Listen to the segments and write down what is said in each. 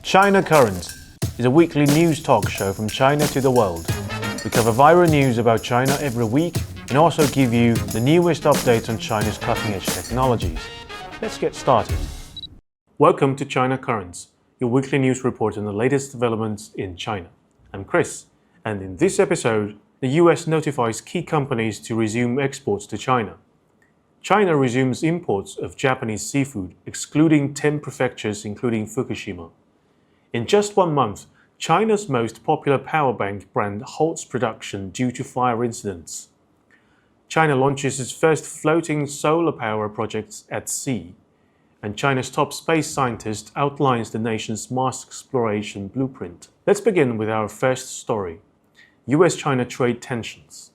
China Current is a weekly news talk show from China to the world. We cover viral news about China every week and also give you the newest updates on China's cutting-edge technologies. Let's get started. Welcome to China Currents, your weekly news report on the latest developments in China. I'm Chris, and in this episode, the US notifies key companies to resume exports to China. China resumes imports of Japanese seafood, excluding 10 prefectures including Fukushima. In just 1 month, China's most popular power bank brand halts production due to fire incidents. China launches its first floating solar power projects at sea. And China's top space scientist outlines the nation's Mars exploration blueprint. Let's begin with our first story: US-China trade tensions.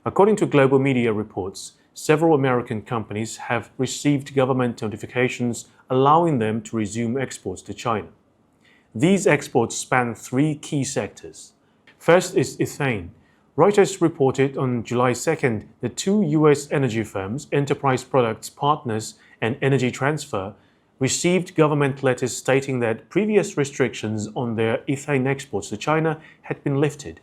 According to global media reports, several American companies have received government notifications allowing them to resume exports to China. These exports span 3 key sectors. First is ethane. Reuters reported on July 2nd that 2 US energy firms, Enterprise Products Partners and Energy Transfer, received government letters stating that previous restrictions on their ethane exports to China had been lifted.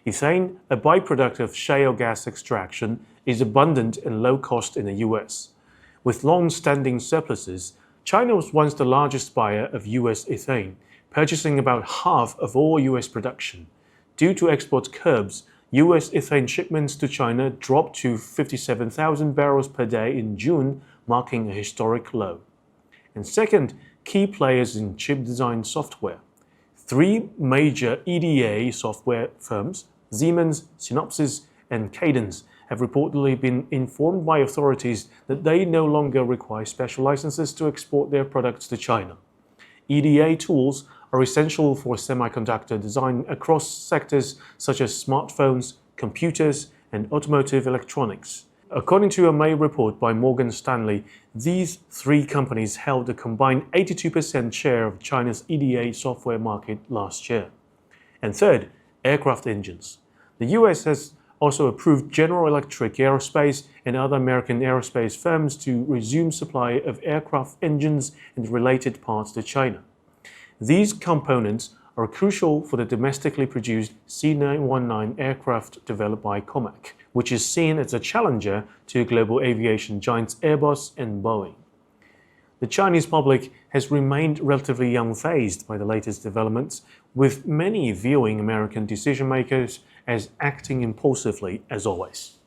Ethane, a byproduct of shale gas extraction, is abundant and low cost in the US. With long-standing surpluses, China was once the largest buyer of US ethane, purchasing about half of all US production. Due to export curbs, US ethane shipments to China dropped to 57,000 barrels per day in June, marking a historic low. And second, key players in chip design software. 3 major EDA software firms, Siemens, Synopsys, and Cadence, have reportedly been informed by authorities that they no longer require special licenses to export their products to China. EDA tools are essential for semiconductor design across sectors such as smartphones, computers, and automotive electronics. According to a May report by Morgan Stanley, these 3 companies held a combined 82% share of China's EDA software market last year. And third, aircraft engines. The US has also approved General Electric Aerospace and other American aerospace firms to resume supply of aircraft engines and related parts to China. These components are crucial for the domestically produced C919 aircraft developed by COMAC, which is seen as a challenger to global aviation giants Airbus and Boeing. The Chinese public has remained relatively unfazed by the latest developments, with many viewing American decision-makers as acting impulsively as always.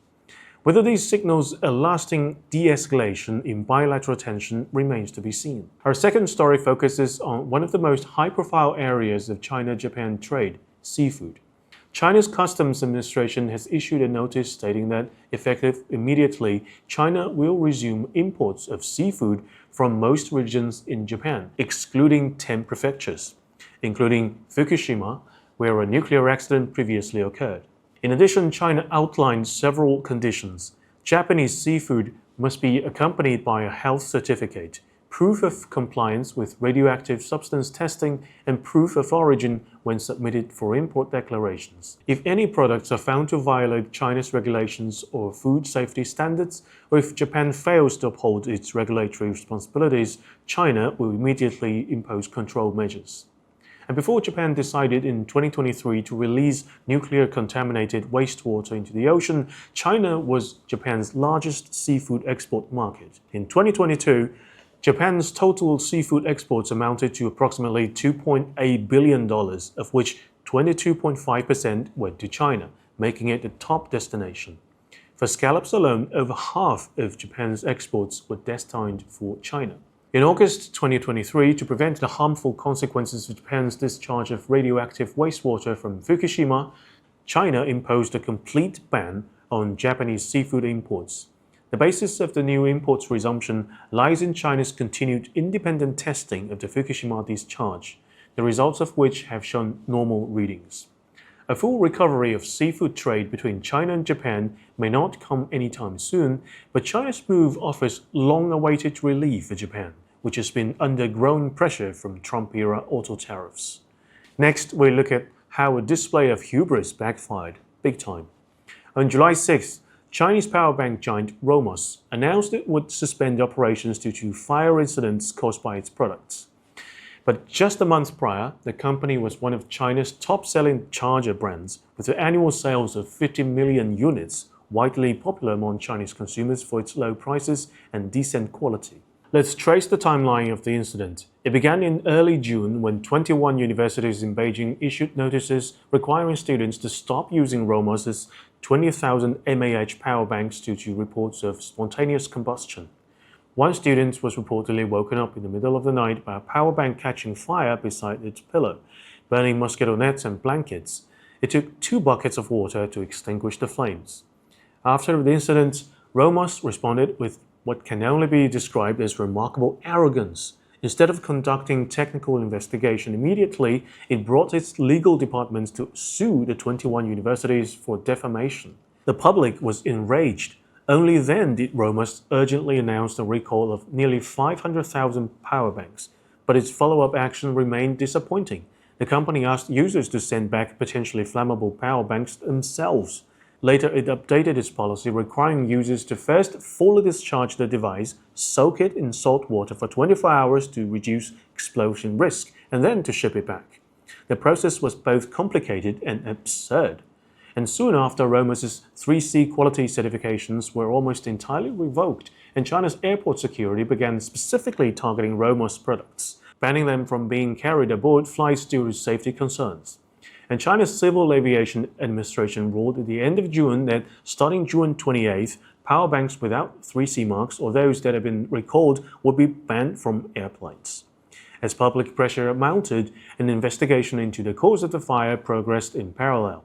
Whether these signals a lasting de-escalation in bilateral tension remains to be seen. Our second story focuses on one of the most high-profile areas of China-Japan trade, seafood. China's Customs Administration has issued a notice stating that, effective immediately, China will resume imports of seafood from most regions in Japan, excluding 10 prefectures, including Fukushima, where a nuclear accident previously occurred. In addition, China outlined several conditions. Japanese seafood must be accompanied by a health certificate, proof of compliance with radioactive substance testing, and proof of origin when submitted for import declarations. If any products are found to violate China's regulations or food safety standards, or if Japan fails to uphold its regulatory responsibilities, China will immediately impose control measures. And before Japan decided in 2023 to release nuclear-contaminated wastewater into the ocean, China was Japan's largest seafood export market. In 2022, Japan's total seafood exports amounted to approximately $2.8 billion, of which 22.5% went to China, making it the top destination. For scallops alone, over half of Japan's exports were destined for China. In August 2023, to prevent the harmful consequences of Japan's discharge of radioactive wastewater from Fukushima, China imposed a complete ban on Japanese seafood imports. The basis of the new imports resumption lies in China's continued independent testing of the Fukushima discharge, the results of which have shown normal readings. A full recovery of seafood trade between China and Japan may not come anytime soon, but China's move offers long-awaited relief for Japan, which has been under growing pressure from Trump-era auto tariffs. Next, we look at how a display of hubris backfired big time. On July 6th, Chinese power bank giant Romos announced it would suspend operations due to fire incidents caused by its products. But just a month prior, the company was one of China's top-selling charger brands, with annual sales of 50 million units, widely popular among Chinese consumers for its low prices and decent quality. Let's trace the timeline of the incident. It began in early June when 21 universities in Beijing issued notices requiring students to stop using Romos's 20,000 mAh power banks due to reports of spontaneous combustion. One student was reportedly woken up in the middle of the night by a power bank catching fire beside its pillow, burning mosquito nets and blankets. It took 2 buckets of water to extinguish the flames. After the incident, Romos responded with what can only be described as remarkable arrogance. Instead of conducting technical investigation immediately, it brought its legal departments to sue the 21 universities for defamation. The public was enraged. Only then did Romos urgently announce the recall of nearly 500,000 power banks, but its follow-up action remained disappointing. The company asked users to send back potentially flammable power banks themselves. Later, it updated its policy requiring users to first fully discharge the device, soak it in salt water for 24 hours to reduce explosion risk, and then to ship it back. The process was both complicated and absurd. And soon after, Romos's 3C quality certifications were almost entirely revoked, and China's airport security began specifically targeting Romos products, banning them from being carried aboard flights due to safety concerns. And China's Civil Aviation Administration ruled at the end of June that starting June 28th, power banks without 3C marks or those that have been recalled would be banned from airplanes. As public pressure mounted, an investigation into the cause of the fire progressed in parallel.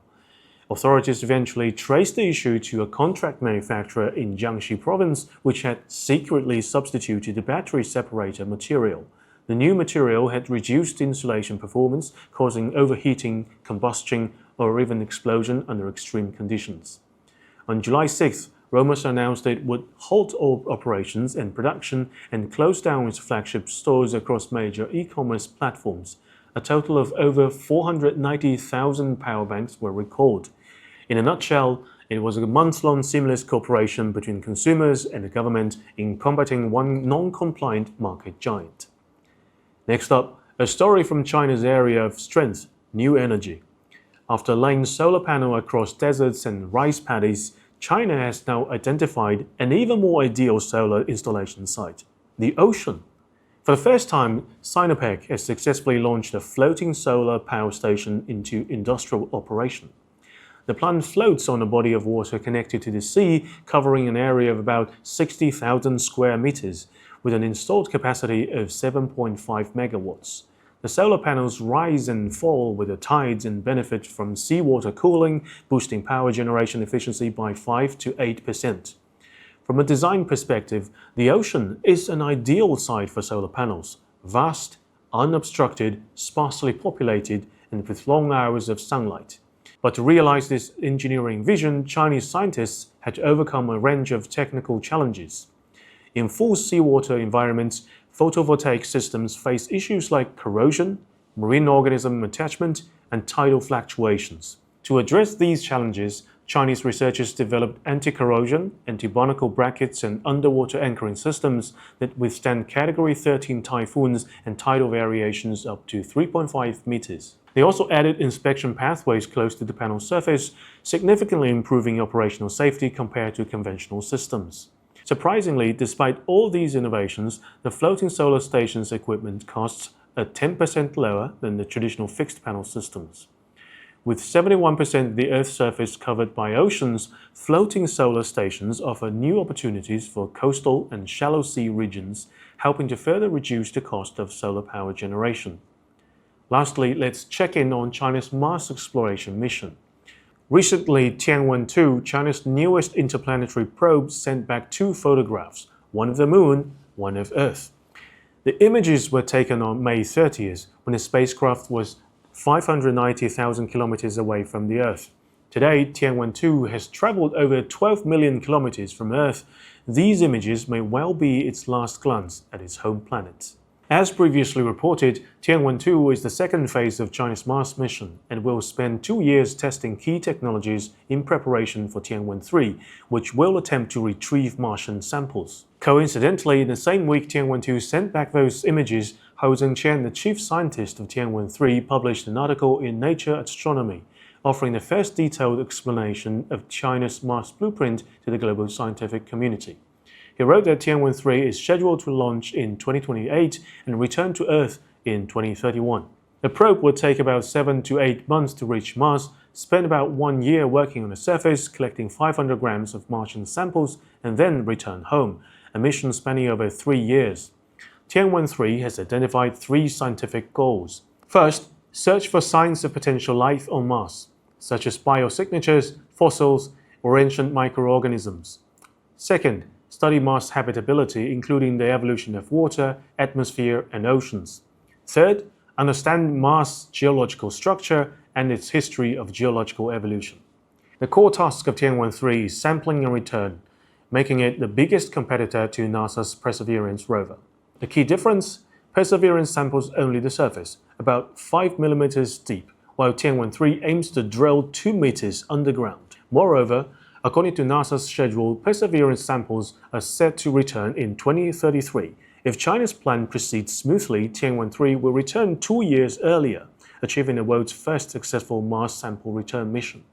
Authorities eventually traced the issue to a contract manufacturer in Jiangxi province, which had secretly substituted the battery separator material. The new material had reduced insulation performance, causing overheating, combustion, or even explosion under extreme conditions. On July 6th, Romos announced it would halt all operations and production and close down its flagship stores across major e-commerce platforms. A total of over 490,000 power banks were recalled. In a nutshell, it was a months-long seamless cooperation between consumers and the government in combating one non-compliant market giant. Next up, a story from China's area of strength, new energy. After laying solar panels across deserts and rice paddies, China has now identified an even more ideal solar installation site, the ocean. For the first time, Sinopec has successfully launched a floating solar power station into industrial operation. The plant floats on a body of water connected to the sea, covering an area of about 60,000 square meters, with an installed capacity of 7.5 megawatts. The solar panels rise and fall with the tides and benefit from seawater cooling, boosting power generation efficiency by 5 to 8%. From a design perspective, the ocean is an ideal site for solar panels, vast, unobstructed, sparsely populated, and with long hours of sunlight. But to realize this engineering vision, Chinese scientists had to overcome a range of technical challenges. In full seawater environments, photovoltaic systems face issues like corrosion, marine organism attachment, and tidal fluctuations. To address these challenges, Chinese researchers developed anti-corrosion, anti-barnacle brackets, and underwater anchoring systems that withstand Category 13 typhoons and tidal variations up to 3.5 meters. They also added inspection pathways close to the panel surface, significantly improving operational safety compared to conventional systems. Surprisingly, despite all these innovations, the floating solar station's equipment costs are 10% lower than the traditional fixed panel systems. With 71% of the Earth's surface covered by oceans, floating solar stations offer new opportunities for coastal and shallow sea regions, helping to further reduce the cost of solar power generation. Lastly, let's check in on China's Mars exploration mission. Recently, Tianwen-2, China's newest interplanetary probe, sent back 2 photographs, one of the Moon, one of Earth. The images were taken on May 30th, when the spacecraft was 590,000 kilometers away from the Earth. Today, Tianwen-2 has traveled over 12 million kilometers from Earth. These images may well be its last glance at its home planet. As previously reported, Tianwen-2 is the second phase of China's Mars mission and will spend 2 years testing key technologies in preparation for Tianwen-3, which will attempt to retrieve Martian samples. Coincidentally, in the same week Tianwen-2 sent back those images, Hou Zhengqian, the chief scientist of Tianwen-3, published an article in Nature Astronomy, offering the first detailed explanation of China's Mars blueprint to the global scientific community. He wrote that Tianwen-3 is scheduled to launch in 2028 and return to Earth in 2031. The probe will take about 7 to 8 months to reach Mars, spend about 1 year working on the surface, collecting 500 grams of Martian samples, and then return home, a mission spanning over 3 years. Tianwen-3 has identified 3 scientific goals. First, search for signs of potential life on Mars, such as biosignatures, fossils, or ancient microorganisms. Second, study Mars habitability, including the evolution of water, atmosphere, and oceans. Third, understand Mars' geological structure and its history of geological evolution. The core task of Tianwen-3 is sampling and return, making it the biggest competitor to NASA's Perseverance rover. The key difference? Perseverance samples only the surface, about 5 millimeters deep, while Tianwen-3 aims to drill 2 meters underground. Moreover, according to NASA's schedule, Perseverance samples are set to return in 2033. If China's plan proceeds smoothly, Tianwen-3 will return 2 years earlier, achieving the world's first successful Mars sample return mission.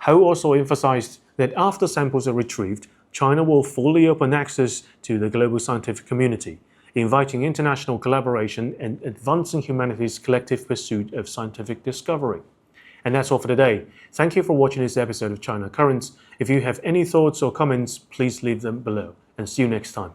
Hou also emphasized that after samples are retrieved, China will fully open access to the global scientific community, inviting international collaboration and advancing humanity's collective pursuit of scientific discovery. And that's all for today. Thank you for watching this episode of China Currents. If you have any thoughts or comments, please leave them below. And see you next time.